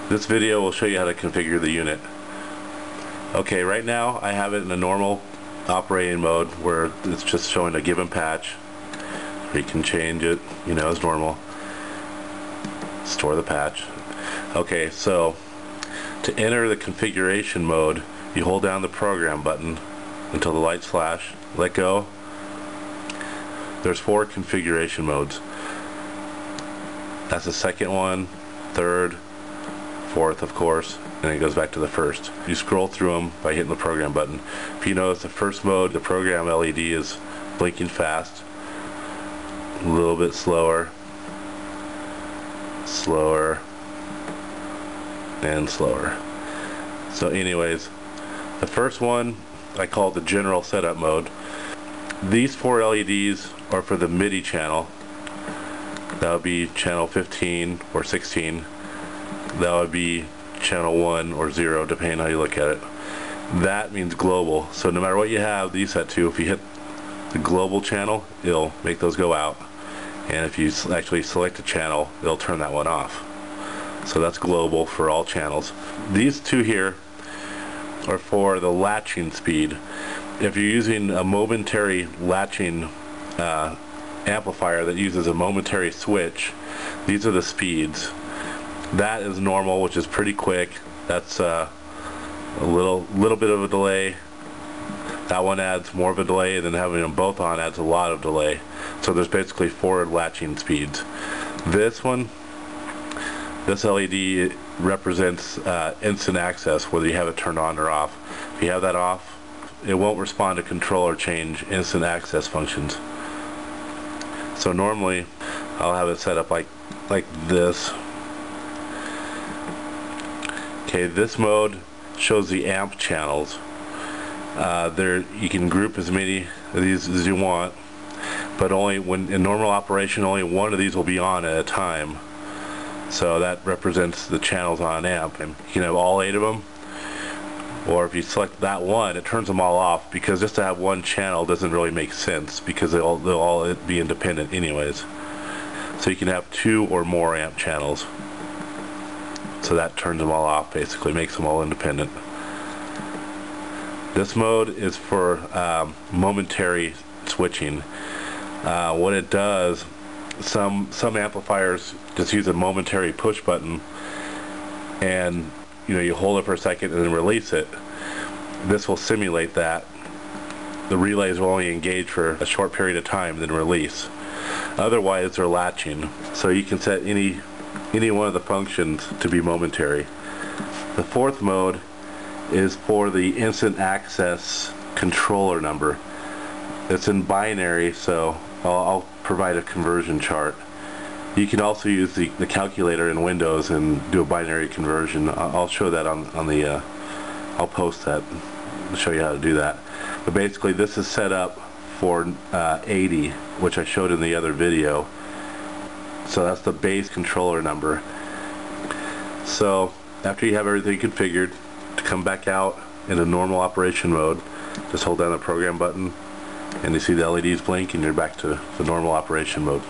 This video will show you how to configure the unit. Okay, right now I have it in a normal operating mode where it's just showing a given patch. You can change it, as normal. Store the patch. Okay, so to enter the configuration mode, you hold down the program button until the lights flash, let go. There's 4 configuration modes. That's the second one, third, fourth, of course, and it goes back to the first. You scroll through them by hitting the program button. If you notice, the first mode, the program LED is blinking fast, a little bit slower, slower, and slower. So anyways, the first one I call the general setup mode. These 4 LEDs are for the MIDI channel. That would be channel 15 or 16. That would be channel 1 or 0, depending on how you look at it. That means global. So no matter what you have these set to, if you hit the global channel, it'll make those go out. And if you actually select a channel, it'll turn that one off. So that's global for all channels. These 2 here are for the latching speed. If you're using a momentary latching amplifier that uses a momentary switch, these are the speeds. That is normal, which is pretty quick. That's a little bit of a delay. That one adds more of a delay, and then having them both on adds a lot of delay. So there's basically 4 latching speeds. This one, this LED represents instant access, whether you have it turned on or off. If you have that off, it won't respond to control or change instant access functions. So normally I'll have it set up like this. Okay, this mode shows the amp channels. You can group as many of these as you want, but only when in normal operation, only one of these will be on at a time. So that represents the channels on an amp, and you can have all 8 of them, or if you select that one, it turns them all off, because just to have one channel doesn't really make sense, because they'll all be independent anyways. So you can have 2 or more amp channels. So that turns them all off, basically makes them all independent. This mode is for momentary switching. What it does, some amplifiers just use a momentary push button, and you hold it for a second and then release it. This will simulate that. The relays will only engage for a short period of time, then release. Otherwise, they're latching. So you can set any one of the functions to be momentary. The 4th mode is for the instant access controller number. It's in binary, so I'll provide a conversion chart. You can also use the calculator in Windows and do a binary conversion. I'll show that on the I'll post that to show you how to do that. But basically this is set up for 80, which I showed in the other video. So that's the base controller number. So after you have everything configured, to come back out in a normal operation mode, just hold down the program button and you see the LEDs blink and you're back to the normal operation mode.